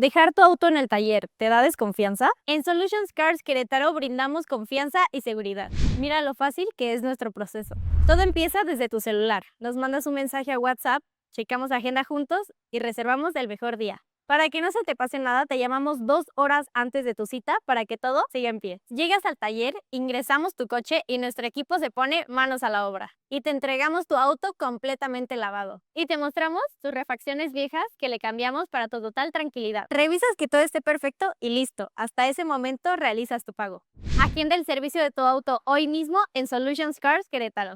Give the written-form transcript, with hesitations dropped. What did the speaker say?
Dejar tu auto en el taller, ¿te da desconfianza? En Solutions Cars Querétaro brindamos confianza y seguridad. Mira lo fácil que es nuestro proceso. Todo empieza desde tu celular. Nos mandas un mensaje a WhatsApp, checamos agenda juntos y reservamos el mejor día. Para que no se te pase nada, te llamamos 2 horas antes de tu cita para que todo siga en pie. Llegas al taller, ingresamos tu coche y nuestro equipo se pone manos a la obra. Y te entregamos tu auto completamente lavado. Y te mostramos tus refacciones viejas que le cambiamos para tu total tranquilidad. Revisas que todo esté perfecto y listo. Hasta ese momento realizas tu pago. Agenda el servicio de tu auto hoy mismo en Solutions Cars Querétaro.